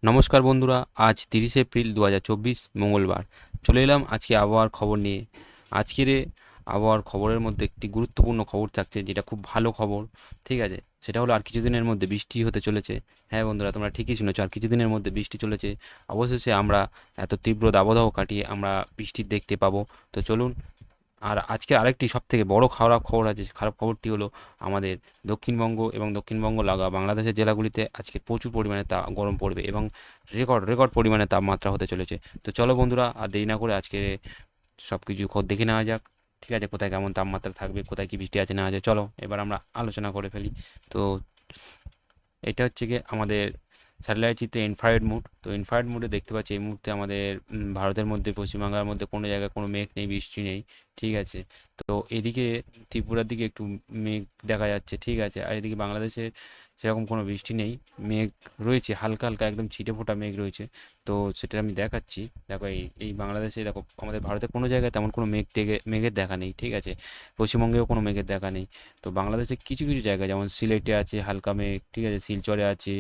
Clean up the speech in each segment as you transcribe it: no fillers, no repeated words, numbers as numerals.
নমস্কার বন্ধুরা, আজ 30 এপ্রিল 2024 মঙ্গলবার। চলে এলাম আজকে আবহাওয়ার খবর নিয়ে। আজকের আবহাওয়ার খবরের মধ্যে একটি গুরুত্বপূর্ণ খবর থাকছে, যেটা খুব ভালো খবর। ঠিক আছে, সেটা হলো আর কিছুদিনের মধ্যে বৃষ্টি হতে চলেছে। হ্যাঁ বন্ধুরা, তোমরা ঠিকই শুনেছো, আর কিছুদিনের মধ্যে বৃষ্টি চলেছে। অবশেষে আমরা এত তীব্র দাবদাহ কাটিয়ে আমরা বৃষ্টি দেখতে পাবো। তো চলুন। আর আজকে আরেকটি সবথেকে বড় খারাপ খবর আছে। খারাপ খবরটি হলো আমাদের দক্ষিণবঙ্গ এবং দক্ষিণবঙ্গ লাগা বাংলাদেশের জেলাগুলিতে আজকে প্রচুর পরিমাণে গরম পড়বে এবং রেকর্ড রেকর্ড পরিমাণে তাপমাত্রা হতে চলেছে। তো চলো বন্ধুরা, আর দেরি না করে আজকে সব কিছু দেখে নেওয়া যাক। ঠিক আছে, কোথায় কেমন তাপমাত্রা থাকবে, কোথায় কি বৃষ্টি আছে না আছে, চলো এবার আমরা আলোচনা করে ফেলি। তো এটা হচ্ছে গিয়ে আমাদের স্যাটেলাইট চিত্রে ইনফ্রারেড মোড। তো ইনফ্রারেড মোডে দেখতে পাচ্ছি এই মুহূর্তে আমাদের ভারতের মধ্যে, পশ্চিমবাংলার মধ্যে কোনো জায়গায় কোনো মেঘ নেই, বৃষ্টি নেই। ঠিক আছে, তো এদিকে ত্রিপুরার দিকে একটু মেঘ দেখা যাচ্ছে। ঠিক আছে, আর এদিকে বাংলাদেশে সেরকম কোনো বৃষ্টি নেই, মেঘ রয়েছে হালকা হালকা, একদম ছিটে ফোঁটা মেঘ রয়েছে। তো সেটা আমি দেখাচ্ছি। দেখো এই এই বাংলাদেশে দেখো, আমাদের ভারতের কোনো জায়গায় তেমন কোনো মেঘের দেখা নেই। ঠিক আছে, পশ্চিমবঙ্গেও কোনো মেঘের দেখা নেই। তো বাংলাদেশে কিছু কিছু জায়গা, যেমন সিলেটে আছে হালকা মেঘ, ঠিক আছে, শিলচরে আছে,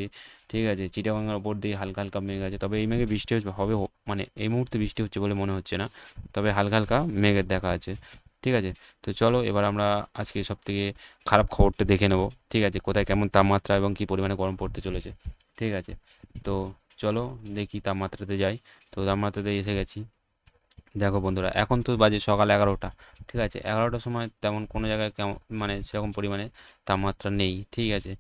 ঠিক আছে, চিটাগাঙের ওপর দিয়ে হালকা হালকা মেঘ আছে। তবে এই মেঘে বৃষ্টি হবে মানে এই মুহূর্তে বৃষ্টি হচ্ছে বলে মনে হচ্ছে না, তবে হালকা হালকা মেঘের দেখা আছে। ঠিক আছে, তো চলো এবার আমরা আজকে সব থেকে খারাপ খবরটা দেখে নেব। ঠিক আছে, কোথায় কেমন তাপমাত্রা এবং কী পরিমাণে গরম পড়তে চলেছে। ঠিক আছে, তো চলো দেখি তাপমাত্রাতে যাই। তো তাপমাত্রাতে এসে গেছি। দেখো বন্ধুরা, এখন তো বাজে সকাল 11টা। ঠিক আছে, 11টার সময় তেমন কোনো জায়গায় কেমন মানে সেরকম পরিমাণে তাপমাত্রা নেই। ঠিক আছে,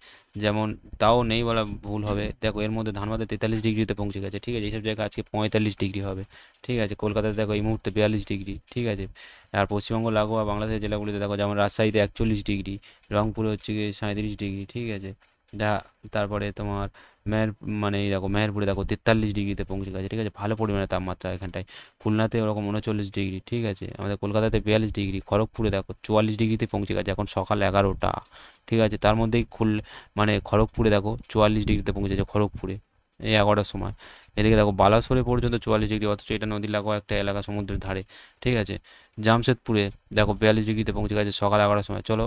যেমন তাও নেই বলা ভুল হবে। দেখো এর মধ্যে ধানবাদে 43 ডিগ্রিতে পৌঁছে গেছে। ঠিক আছে, এইসব জায়গায় আজকে 45 ডিগ্রি হবে। ঠিক আছে, কলকাতাতে দেখো এই মুহূর্তে 42 ডিগ্রি। ঠিক আছে, আর পশ্চিমবঙ্গ লাগোয়া বাংলাদেশের জেলাগুলিতে দেখো, যেমন রাজশাহীতে 41 ডিগ্রি, রংপুরে হচ্ছে গিয়ে 37 ডিগ্রি। ঠিক আছে, এটা তারপরে তোমার মেহের মানে এই দেখো মেহেরপুরে দেখো 43 ডিগ্রিতে পৌঁছে গেছে। ঠিক আছে, ভালো পরিমাণে তাপমাত্রা এখানটায়। খুলনাতে ওরকম 39 ডিগ্রি। ঠিক আছে, আমাদের কলকাতাতে 42 ডিগ্রি, খড়গপুরে দেখো 44 ডিগ্রিতে পৌঁছে গেছে এখন সকাল 11টা। ঠিক আছে, তার মধ্যেই মানে খড়গপুরে দেখো 44 ডিগ্রিতে পৌঁছেছে খড়গপুরে এই 11টার সময়। এদিকে দেখো বালাসোরে পর্যন্ত 44 ডিগ্রি, অথচ এটা নদী লাগোয়া একটা এলাকা সমুদ্রের ধারে। ঠিক আছে, জামশেদপুরে দেখো 42 ডিগ্রিতে পৌঁছে গেছে সকাল 11টার সময়। চলো,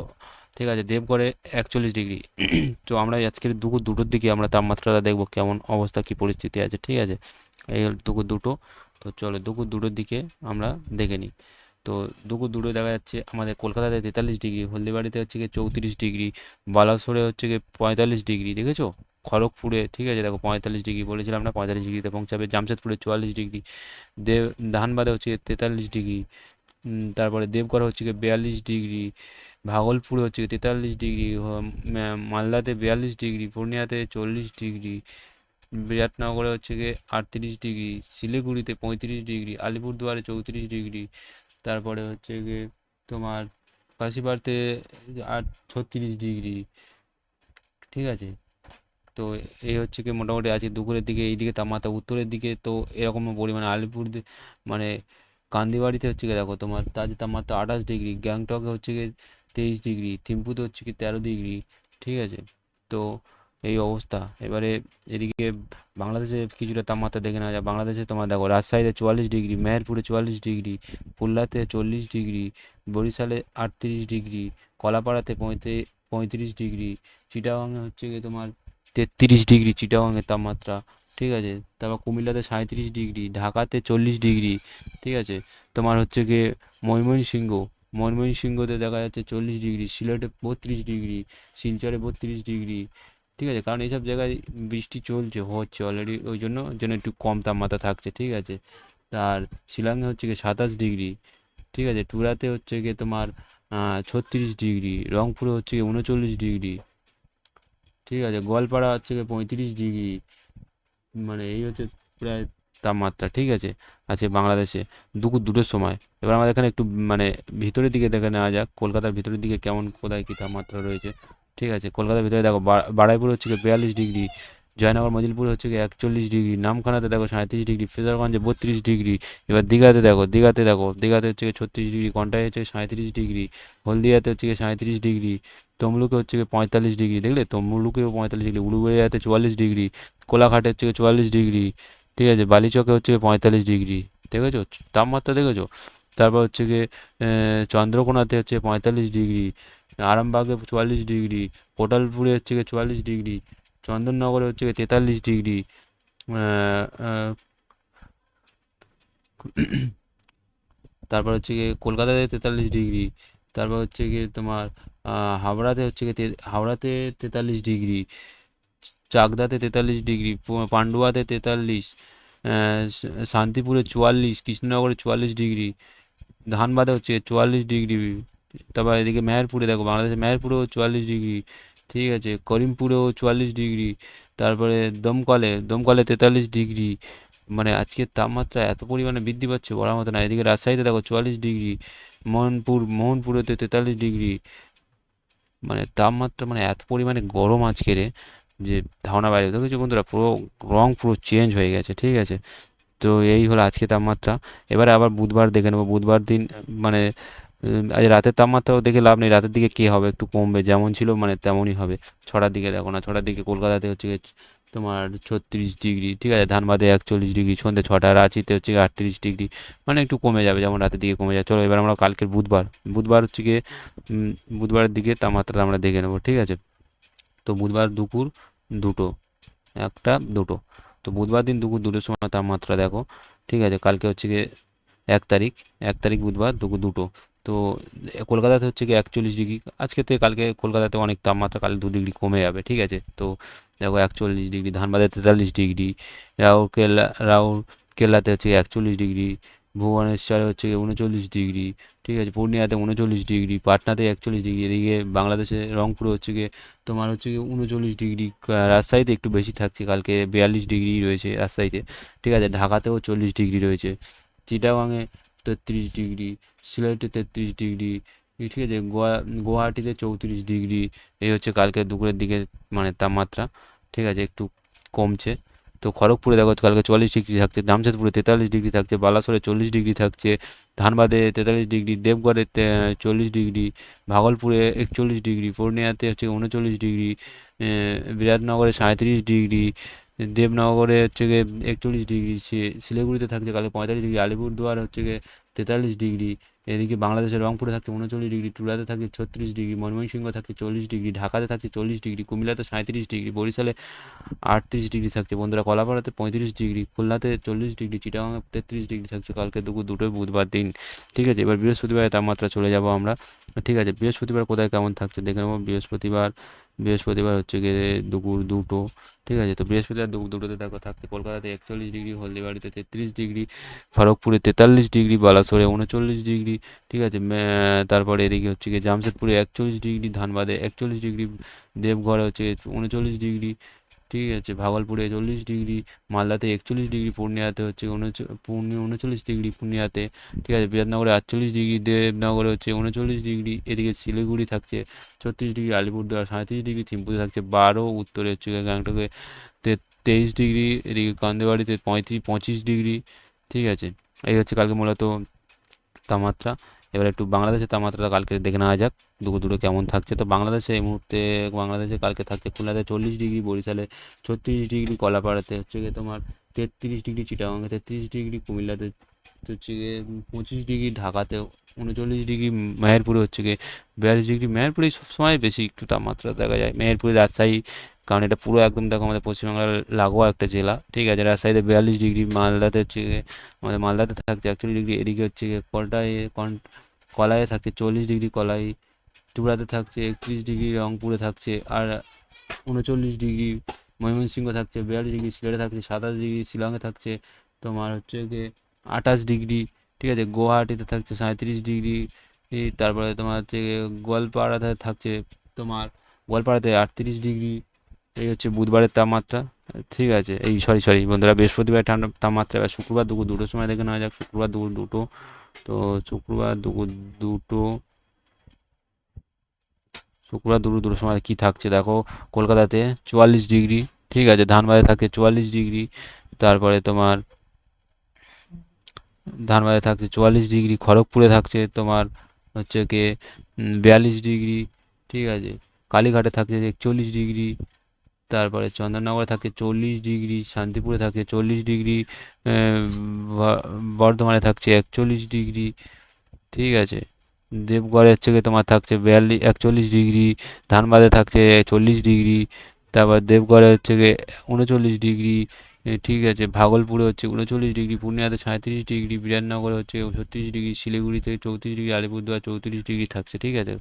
ঠিক আছে, দেবগড়ে 41 ডিগ্রি। তো আমরা আজকের দুপুর 2টোর দিকে আমরা তাপমাত্রাটা দেখবো কেমন অবস্থা, কি পরিস্থিতি আছে। ঠিক আছে, এই হলো দুপুর 2টো। তো চলো দুপুর 2টোর দিকে আমরা দেখে নিই। তো দুপুর 2টোয় দেখা যাচ্ছে আমাদের কলকাতাতে 43 ডিগ্রি, হলদিবাড়িতে হচ্ছে গিয়ে 34 ডিগ্রি, বালাসোরে হচ্ছে গিয়ে 45 ডিগ্রি, দেখেছো? খড়গপুরে ঠিক আছে দেখো 45 ডিগ্রি, বলেছিলাম না 45 ডিগ্রিতে পৌঁছাবে। জামশেদপুরে 44 ডিগ্রি, দেব ধানবাদে হচ্ছে গিয়ে 43 ডিগ্রি, তারপরে দেবগড় হচ্ছে গিয়ে 42 ডিগ্রি, ভাগলপুরে হচ্ছে গিয়ে 43 ডিগ্রি, মালদাতে 42 ডিগ্রি, পূর্ণিয়াতে 40 ডিগ্রি, বিরাটনগরে হচ্ছে গিয়ে 38 ডিগ্রি, শিলিগুড়িতে 35 ডিগ্রি, আলিপুরদুয়ারে 34 ডিগ্রি, তারপরে হচ্ছে গিয়ে তোমার কাশিপাড়তে 36 ডিগ্রি। ঠিক আছে, তো এই হচ্ছে কি মোটামুটি আছে দুপুরের দিকে এইদিকে তাপমাত্রা। উত্তরের দিকে তো এরকম পরিমাণে মানে কান্দিবাড়িতে হচ্ছে গিয়ে দেখো তোমার তাদের তাপমাত্রা 28 ডিগ্রি, গ্যাংটকে হচ্ছে গিয়ে 23 ডিগ্রি, থিম্পুতে হচ্ছে কি 13 ডিগ্রি। ঠিক আছে, তো এই অবস্থা। এবারে এদিকে বাংলাদেশে কিছুটা তাপমাত্রা দেখে নেওয়া যায়। বাংলাদেশে তোমার দেখো রাজশাহীতে 44 ডিগ্রি, মেহেরপুরে 44 ডিগ্রি, খুলনাতে 40 ডিগ্রি, বরিশালে 38 ডিগ্রি, কলাপাড়াতে 35 ডিগ্রি, চিটাগাংয়ে হচ্ছে গিয়ে তোমার 33 ডিগ্রি চিটাগাংয়ের তাপমাত্রা। ঠিক আছে, তারপর কুমিল্লাতে 37 ডিগ্রি, ঢাকাতে 40 ডিগ্রি। ঠিক আছে, তোমার হচ্ছে গিয়ে ময়মনসিংহ ময়মনসিংহতে দেখা যাচ্ছে 40 ডিগ্রি, সিলেটে 32 ডিগ্রি, শিলচরে 32 ডিগ্রি। ঠিক আছে, কারণ এইসব জায়গায় বৃষ্টি হচ্ছে অলরেডি, ওই জন্য জন্য একটু কম তাপমাত্রা থাকছে। ঠিক আছে, আর শিলংয়ে হচ্ছে গিয়ে 27 ডিগ্রি। ঠিক আছে, টুরাতে হচ্ছে গিয়ে তোমার 36 ডিগ্রি, রংপুরে হচ্ছে গিয়ে 39 ডিগ্রি। ঠিক আছে, গোয়ালপাড়া হচ্ছে গিয়ে 35 ডিগ্রি। মানে এই হচ্ছে প্রায় তাপমাত্রা। ঠিক আছে, আছে বাংলাদেশে দুপুর 2টোর সময়। এবার আমাদের এখানে একটু মানে ভিতরের দিকে দেখে নেওয়া যাক, কলকাতার ভিতরের দিকে কেমন কোথায় কী তাপমাত্রা রয়েছে। ঠিক আছে, কলকাতার ভিতরে দেখো বারুইপুর হচ্ছে গিয়ে 42 ডিগ্রি, জয়নগর মজিলপুর হচ্ছে গিয়ে 41 ডিগ্রি, নামখানাতে দেখো 37 ডিগ্রি, ফ্রেজারগঞ্জে 32 ডিগ্রি। এবার দীঘাতে হচ্ছে গিয়ে 36 ডিগ্রি, কন্টাই হচ্ছে 37 ডিগ্রি, হলদিয়াতে হচ্ছে গিয়ে 37 ডিগ্রি, তমলুকে হচ্ছে গিয়ে 45 ডিগ্রি, দেখলে তমলুকেও 45 ডিগ্রি, উলুবেড়িয়াতে 44 ডিগ্রি, কোলাঘাটে হচ্ছে গিয়ে 44 ডিগ্রি। ঠিক আছে, বালিচকে হচ্ছে গিয়ে 45 ডিগ্রি। দেখেছো তাপমাত্রা, দেখেছো? তারপর হচ্ছে গিয়ে চন্দ্রকোনাতে হচ্ছে 45 ডিগ্রি, আরামবাগে 44 ডিগ্রি, কোটালপুরে হচ্ছে গিয়ে 44 ডিগ্রি, চন্দননগরে হচ্ছে গিয়ে 43 ডিগ্রি, আহ, আহ, তারপর হচ্ছে গিয়ে কলকাতাতে 43 ডিগ্রি। তারপর হচ্ছে গিয়ে তোমার হাওড়াতে হচ্ছে গিয়ে হাওড়াতে 43 ডিগ্রি, চাকদাতে 43 ডিগ্রি, পান্ডুয়াতে 43, শান্তিপুরে 44, কৃষ্ণনগরে 44 ডিগ্রি, ধানবাদে হচ্ছে 44 ডিগ্রি। তারপর এদিকে মেহেরপুরে দেখো, বাংলাদেশের মেহেরপুরেও 44 ডিগ্রি, ঠিক আছে, করিমপুরেও 44 ডিগ্রি, তারপরে দমকলে 43 ডিগ্রি। মানে আজকের তাপমাত্রা এত পরিমাণে বৃদ্ধি পাচ্ছে বলার মতো না। এদিকে রাজশাহীতে দেখো 44 ডিগ্রি, মোহনপুরে 43 ডিগ্রি। মানে তাপমাত্রা মানে এত পরিমাণে গরম আজকের যে ধারণা বাইরে, দেখেছো বন্ধুরা, পুরো রং পুরো চেঞ্জ হয়ে গেছে, ঠিক আছে। তো এই হলো আজকে তাপমাত্রা। এবারে আবার বুধবার দেখে নেবো, বুধবার দিন মানে আজ রাতের তাপমাত্রাও দেখে লাভ নেই, রাতের দিকে কে হবে, একটু কমবে, যেমন ছিল মানে তেমনই হবে। ছটার দিকে দেখো না, ছটার দিকে কলকাতাতে হচ্ছে গিয়ে তোমার 36 ডিগ্রি, ঠিক আছে, ধানবাদে 41 ডিগ্রি, সন্ধ্যে ছটা, রাঁচিতে হচ্ছে গিয়ে 38 ডিগ্রি। মানে একটু কমে যাবে, যেমন রাতের দিকে কমে যাবে। চলো এবার আমরা কালকের বুধবার, বুধবার হচ্ছে গিয়ে বুধবারের দিকে তাপমাত্রা আমরা দেখে নেবো, ঠিক আছে। তো বুধবার দুপুর দুটো, একটা দুটো, তো বুধবার দিন দুপুর দুটোর সময় তাপমাত্রা দেখো, ঠিক আছে। কালকে হচ্ছে গিয়ে 1 তারিখ, 1 তারিখ বুধবার দুপুর দুটো। তো কলকাতাতে হচ্ছে কি 41 ডিগ্রি, আজকে থেকে কালকে কলকাতাতে অনেক তাপমাত্রা কাল 2 ডিগ্রি কমে যাবে, ঠিক আছে। তো দেখো 41 ডিগ্রি, ধানবাদে 43 ডিগ্রি, রাউরকেল্লাতে হচ্ছে 41 ডিগ্রি, ভুবনেশ্বরে হচ্ছে গিয়ে 39 ডিগ্রি, ঠিক আছে, পূর্ণিয়াতে 39 ডিগ্রি, পাটনাতে 41 ডিগ্রি, এদিকে বাংলাদেশে রংপুরে হচ্ছে গিয়ে তোমার হচ্ছে গিয়ে 39 ডিগ্রি, রাজশাহীতে একটু বেশি থাকছে, কালকে 42 ডিগ্রি রয়েছে রাজশাহীতে, ঠিক আছে, ঢাকাতেও 40 ডিগ্রি রয়েছে, চিটাগাংয়ে 33 ডিগ্রি, সিলেটে 33 ডিগ্রি, ঠিক আছে, গুয়াহাটিতে 34 ডিগ্রি। এই হচ্ছে কালকে দুপুরের দিকে মানে তাপমাত্রা, ঠিক আছে, একটু কমছে। তো খড়গপুরে দেখো কালকে 44 ডিগ্রি থাকছে, জামশেদপুরে 43 ডিগ্রি থাকছে, বালাসোরে 40 ডিগ্রি থাকছে, ধানবাদে 43 ডিগ্রি, দেবগড়ে 40 ডিগ্রি, ভাগলপুরে 41 ডিগ্রি, পূর্ণিয়াতে হচ্ছে 39 ডিগ্রি, বিরাটনগরে 37 ডিগ্রি, দেবনগরে হচ্ছে গিয়ে 41 ডিগ্রি, শিলিগুড়িতে থাকছে কালকে 45 ডিগ্রি, আলিপুরদুয়ার হচ্ছে গিয়ে 43 ডিগ্রি, এদিকে বাংলাদেশের রংপুরে থাকছে 39 ডিগ্রি, টুলাতে থাকছে 36 ডিগ্রি, ময়মনসিংহ থাকছে 40 ডিগ্রি, ঢাকাতে থাকছে 40 ডিগ্রি, কুমিল্লাতে 37 ডিগ্রি, বরিশালে 38 ডিগ্রি থাকছে বন্ধুরা, কলাপাড়াতে 35 ডিগ্রি, খুলনাতে 40 ডিগ্রি, চিটাগাংয়ে 33 ডিগ্রি থাকছে কালকে দুপুর দুটোই বুধবার দিন, ঠিক আছে। এবার বৃহস্পতিবারের তাপমাত্রা চলে যাব আমরা, ঠিক আছে। বৃহস্পতিবার কোথায় কেমন থাকছে দেখে নেবো। বৃহস্পতিবার হচ্ছে গিয়ে দুপুর দুটো, ঠিক আছে। তো বৃহস্পতিবার দুপুর দুটোতে দেখো থাকছে কলকাতাতে 41 ডিগ্রি, হলদিবাড়িতে 33 ডিগ্রি, খড়গপুরে 43 ডিগ্রি, বালাসোরে 39 ডিগ্রি, ঠিক আছে। তারপরে এদিকে হচ্ছে গিয়ে জামশেদপুরে 41 ডিগ্রি, ধানবাদে 41 ডিগ্রি, দেবঘরে হচ্ছে 39 ডিগ্রি, ঠিক আছে, ভাগলপুরে 40 ডিগ্রি, মালদাতে 41 ডিগ্রি, পূর্ণিয়াতে হচ্ছে 39 ডিগ্রি পূর্ণিয়াতে, ঠিক আছে, বিরাটনগরে 48 ডিগ্রি, দেবনগরে হচ্ছে 39 ডিগ্রি, এদিকে শিলিগুড়ি থাকছে 36 ডিগ্রি, আলিপুরদুয়ার 37 ডিগ্রি, থিম্পুতে থাকছে 12, উত্তরে হচ্ছে গিয়ে গ্যাংটকে 23 ডিগ্রি, এদিকে কান্দিবাড়িতে 25 ডিগ্রি, ঠিক আছে। এই হচ্ছে কালকে মূলত তাপমাত্রা। এবার একটু বাংলাদেশের তাপমাত্রাটা কালকে দেখে নেওয়া যাক দুপুর দুটো কেমন থাকছে। তো বাংলাদেশে এই মুহূর্তে, বাংলাদেশে কালকে থাকছে খুলনাতে 40 ডিগ্রি, বরিশালে 36 ডিগ্রি, কলাপাড়াতে হচ্ছে গিয়ে তোমার 33 ডিগ্রি, চিটাগাংয়ে 33 ডিগ্রি, কুমিল্লাতে হচ্ছে গিয়ে 25 ডিগ্রি, ঢাকাতে 39 ডিগ্রি, মেহেরপুরে হচ্ছে গিয়ে 42 ডিগ্রি। মেহেরপুরে সবসময় বেশি একটু তাপমাত্রা দেখা যায়, মেহেরপুরে, রাজশাহী, কারণ এটা পুরো একদম দেখো আমাদের পশ্চিমবাংলার লাগোয়া একটা জেলা, ঠিক আছে। রাজশাহীতে 42 ডিগ্রি, মালদাতে হচ্ছে গিয়ে আমাদের মালদাতে থাকছে 41 ডিগ্রি, এদিকে হচ্ছে গিয়ে কলাইয়ে থাকছে 40 ডিগ্রি, কলাই, ত্রিপুরাতে থাকছে 31 ডিগ্রি, রংপুরে থাকছে আর 39 ডিগ্রি, ময়মনসিংহ থাকছে 42 ডিগ্রি, সিলেটে থাকছে 27 ডিগ্রি, শিলংয়ে থাকছে তোমার হচ্ছে গিয়ে 28 ডিগ্রি, ঠিক আছে, গুয়াহাটিতে থাকছে 37 ডিগ্রি, তারপরে তোমার হচ্ছে গিয়ে গোয়ালপাড়াতে থাকছে তোমার গোয়ালপাড়াতে 38 ডিগ্রি। এই হচ্ছে বুধবারের তাপমাত্রা, ঠিক আছে। এই সরি বন্ধুরা, বৃহস্পতিবার ঠান্ডা তাপমাত্রা। এবার শুক্রবার দুপুর দুটোর সময় দেখে নেওয়া যাক, শুক্রবার দুপুর দুটো। তো শুক্রবার দুপুর দুটো, দুটোর সময় কি থাকছে দেখো, কলকাতাতে 44 ডিগ্রি, ঠিক আছে, ধানবাদে থাকে 44 ডিগ্রি, তারপরে তোমার ধানবাদে থাকছে 44 ডিগ্রি, খড়গপুরে থাকছে তোমার হচ্ছে গিয়ে 42 ডিগ্রি, ঠিক আছে, কালীঘাটে থাকছে 41 ডিগ্রি, তারপরে চন্দননগরে থাকে 40 ডিগ্রি, শান্তিপুরে থাকে 40 ডিগ্রি, বর্ধমানে থাকছে 41 ডিগ্রি, ঠিক আছে, দেবগড়ে হচ্ছে গিয়ে তোমার থাকছে 41 ডিগ্রি, ধানবাদে থাকছে 40 ডিগ্রি, তারপর দেবগড়ে হচ্ছে গিয়ে 39 ডিগ্রি, ঠিক আছে, ভাগলপুরে হচ্ছে 39 ডিগ্রি, পূর্ণিয়াতে 37 ডিগ্রি, বিরাটনগরে হচ্ছে 36 ডিগ্রি, শিলিগুড়িতে 34 ডিগ্রি, আলিপুরদুয়ার 34 ডিগ্রি থাকছে। ঠিক আছে,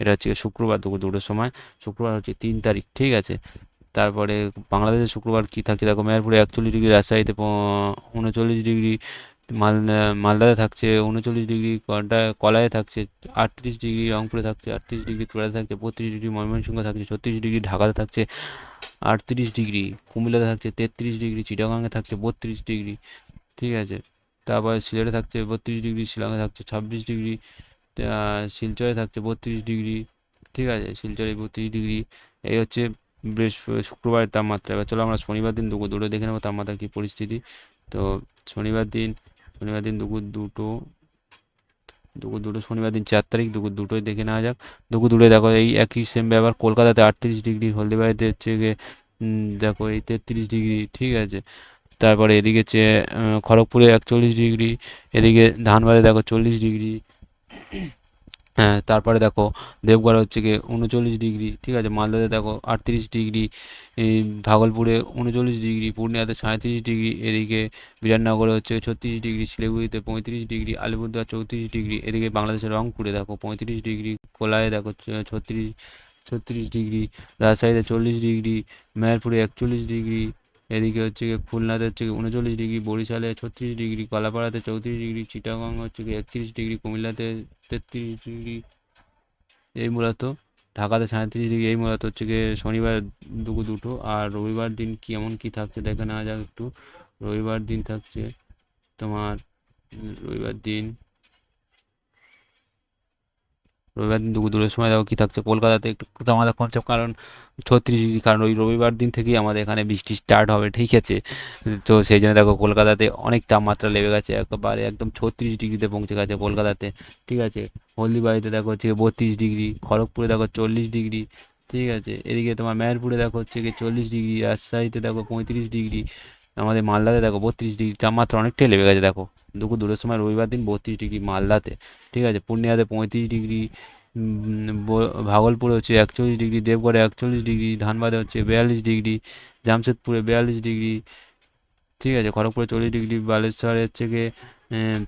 এটা হচ্ছে শুক্রবার দুপুর 2টোর সময়। শুক্রবার হচ্ছে 3 তারিখ। ঠিক আছে, তারপরে বাংলাদেশের শুক্রবার কি থাকছে দেখো, মেহেরপুরে 41 ডিগ্রি, রাজশাহীতে 39 ডিগ্রি, মালদাতে থাকছে 39 ডিগ্রি, কলায় থাকছে 38 ডিগ্রি, রংপুরে থাকছে 38 ডিগ্রি, চুড়াতে থাকছে 32 ডিগ্রি, ময়মনসিংহ থাকছে 36 ডিগ্রি, ঢাকাতে থাকছে 38 ডিগ্রি, কুমিল্লাতে থাকছে 33 ডিগ্রি, চিটাগাংয়ে থাকছে 32 ডিগ্রি। ঠিক আছে, তারপরে সিলেটে থাকছে 32 ডিগ্রি, শিলংয়ে থাকছে 26 ডিগ্রি, শিলচরে থাকছে 32 ডিগ্রি। ঠিক আছে, শিলচরে 32 ডিগ্রি। এই হচ্ছে শুক্রবারের তাপমাত্রা। এবার চলো আমরা শনিবার দিন দুপুর 2টো দেখে নেবো তাপমাত্রার কী পরিস্থিতি। তো শনিবার দিন শনিবার দিন দুপুর 2টো শনিবার দিন 4 তারিখ দুপুর 2টোয় দেখে নেওয়া যাক। দুপুর 2টোয় দেখো এই একই সেম ব্যাপার, কলকাতাতে 38 ডিগ্রি, হলদিবাড়িতে হচ্ছে গিয়ে দেখো এই 33 ডিগ্রি। ঠিক আছে, তারপরে এদিকে হচ্ছে খড়গপুরে 41 ডিগ্রি, এদিকে ধানবাদে দেখো 40 ডিগ্রি। হ্যাঁ, তারপরে দেখো দেবগড়ে হচ্ছে গিয়ে 39 ডিগ্রি। ঠিক আছে, মালদাতে দেখো 38 ডিগ্রি, এই ভাগলপুরে 39 ডিগ্রি, পূর্ণিয়াতে 37 ডিগ্রি, এদিকে বিরাটনগরে হচ্ছে 36 ডিগ্রি, শিলিগুড়িতে 35 ডিগ্রি, আলিপুরদুয়ার 34 ডিগ্রি, এদিকে বাংলাদেশের রংপুরে দেখো 35 ডিগ্রি, কোলায় দেখো 36 ডিগ্রি, রাজশাহীতে 40 ডিগ্রি, মেহেরপুরে 41 ডিগ্রি, এদিকে হচ্ছে গিয়ে খুলনাতে হচ্ছে গিয়ে 39 ডিগ্রি, বরিশালে 36 ডিগ্রি, কলাপাড়াতে 34 ডিগ্রি, চিটাগাং হচ্ছে গিয়ে 31 ডিগ্রি, কুমিল্লাতে 33 ডিগ্রি, এই মূলত ঢাকাতে 37 ডিগ্রি। এই মূলত হচ্ছে গিয়ে শনিবার দুপুর 2টো। আর রবিবার দিন কি এমন কি থাকছে দেখে নেওয়া যাক একটু। রবিবার দিন থাকছে তোমার রবিবার দিন রবিবার দিন দুপুর 2টোর সময় দেখো কি থাকছে, কলকাতাতে একটু তাপমাত্রা কমছে, কারণ 36 ডিগ্রি, কারণ ওই রবিবার দিন থেকেই আমাদের এখানে বৃষ্টি স্টার্ট হবে। ঠিক আছে, তো সেই জন্য দেখো কলকাতাতে অনেক তাপমাত্রা লেগে গেছে, একেবারে একদম 36 ডিগ্রিতে পৌঁছে গেছে কলকাতাতে। ঠিক আছে, হলদিবাড়িতে দেখো হচ্ছে 32 ডিগ্রি, খড়গপুরে দেখো 40 ডিগ্রি। ঠিক আছে, এদিকে তোমার মেহেরপুরে দেখো হচ্ছে গিয়ে 40 ডিগ্রি, রাজশাহীতে দেখো 35 ডিগ্রি, আমাদের মালদাতে দেখো 32 ডিগ্রি, তাপমাত্রা অনেকটাই লেগে গেছে দেখো দুপুর 2টোর সময় রবিবার দিন 32 ডিগ্রি মালদাতে। ঠিক আছে, পূর্ণিয়াতে 35 ডিগ্রি, ভাগলপুরে হচ্ছে 41 ডিগ্রি, দেবগড়ে 41 ডিগ্রি, ধানবাদে হচ্ছে 42 ডিগ্রি, জামশেদপুরে 42 ডিগ্রি। ঠিক আছে, খড়গপুরে 40 ডিগ্রি, বালেশ্বরে হচ্ছে গিয়ে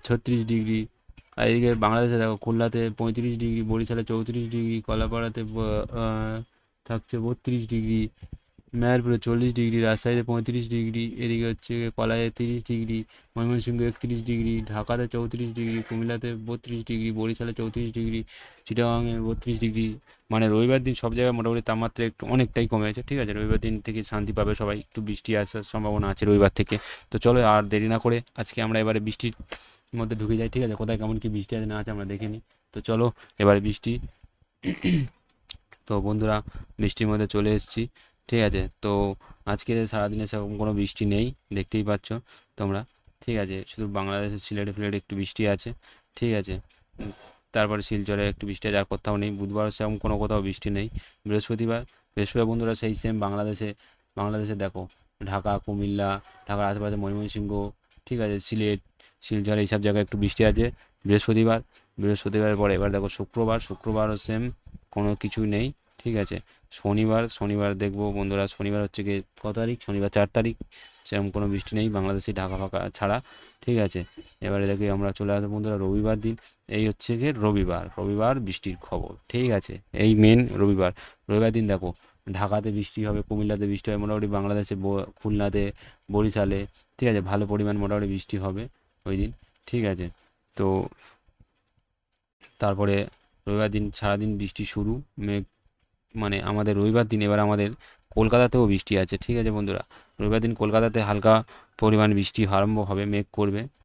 36 ডিগ্রি। আর এদিকে বাংলাদেশে দেখো খুলনাতে 35 ডিগ্রি, বরিশালে 34 ডিগ্রি, কলাপাড়াতে থাকছে 32 ডিগ্রি, মেহেরপুরে 40 ডিগ্রি, রাজশাহীতে 35 ডিগ্রি, এদিকে হচ্ছে কলায় 30 ডিগ্রি, ময়মনসিংহ 31 ডিগ্রি, ঢাকাতে 34 ডিগ্রি, কুমিল্লাতে 32 ডিগ্রি, বরিশালে 34 ডিগ্রি, চিটাগাংয়ে 32 ডিগ্রি। মানে রবিবার দিন সব জায়গায় মোটামুটি তাপমাত্রা একটু অনেকটাই কমে গেছে। ঠিক আছে, রবিবার দিন থেকে শান্তি পাবে সবাই, একটু বৃষ্টি আসার সম্ভাবনা আছে রবিবার থেকে। তো চলো আর দেরি না করে আজকে আমরা এবারে বৃষ্টির মধ্যে ঢুকে যাই। ঠিক আছে, কোথায় কেমন কি বৃষ্টি আছে না আছে আমরা দেখে নিই। তো চলো এবারে বৃষ্টি। তো বন্ধুরা, বৃষ্টির মধ্যে চলে এসেছি। ঠিক আছে, তো আজকে সারাদিনে সেরকম কোনো বৃষ্টি নেই, দেখতেই পাচ্ছ তোমরা। ঠিক আছে, শুধু বাংলাদেশের সিলেটে ফিলেটে একটু বৃষ্টি আছে। ঠিক আছে, তারপরে শিলচরে একটু বৃষ্টি আছে, আর কোথাও নেই। বুধবার সেরকম কোনো কোথাও বৃষ্টি নেই। বৃহস্পতিবার বন্ধুরা সেই সেম বাংলাদেশে দেখো ঢাকা, কুমিল্লা, ঢাকার আশেপাশে ময়মনসিংহ, ঠিক আছে, সিলেট, শিলচর এইসব জায়গায় একটু বৃষ্টি আছে বৃহস্পতিবার। বৃহস্পতিবারের পরে এবার দেখো শুক্রবারও সেম, কোনো কিছুই নেই। ঠিক আছে, শনিবার দেখবো বন্ধুরা, শনিবার হচ্ছে গিয়ে কত তারিখ, শনিবার 4 তারিখ, সেরকম কোনো বৃষ্টি নেই বাংলাদেশে, ঢাকা ফাঁকা ছাড়া। ঠিক আছে, এবারে দেখি আমরা চলে আসবো বন্ধুরা রবিবার দিন। এই হচ্ছে গিয়ে রবিবার বৃষ্টির খবর। ঠিক আছে, এই মেন রবিবার দিন দেখো ঢাকাতে বৃষ্টি হবে, কুমিল্লাতে বৃষ্টি হবে, মোটামুটি বাংলাদেশে খুলনাতে, বরিশালে, ঠিক আছে, ভালো পরিমাণ মোটামুটি বৃষ্টি হবে ওই দিন। ঠিক আছে, তো তারপরে রবিবার দিন সারাদিন বৃষ্টি শুরু, মেঘ, মানে আমাদের রবিবার দিন এবার আমাদের কলকাতাতেও বৃষ্টি আছে। ঠিক আছে বন্ধুরা, রবিবার দিন কলকাতাতে হালকা পরিমাণ বৃষ্টি আরম্ভ হবে, মেঘ করবে।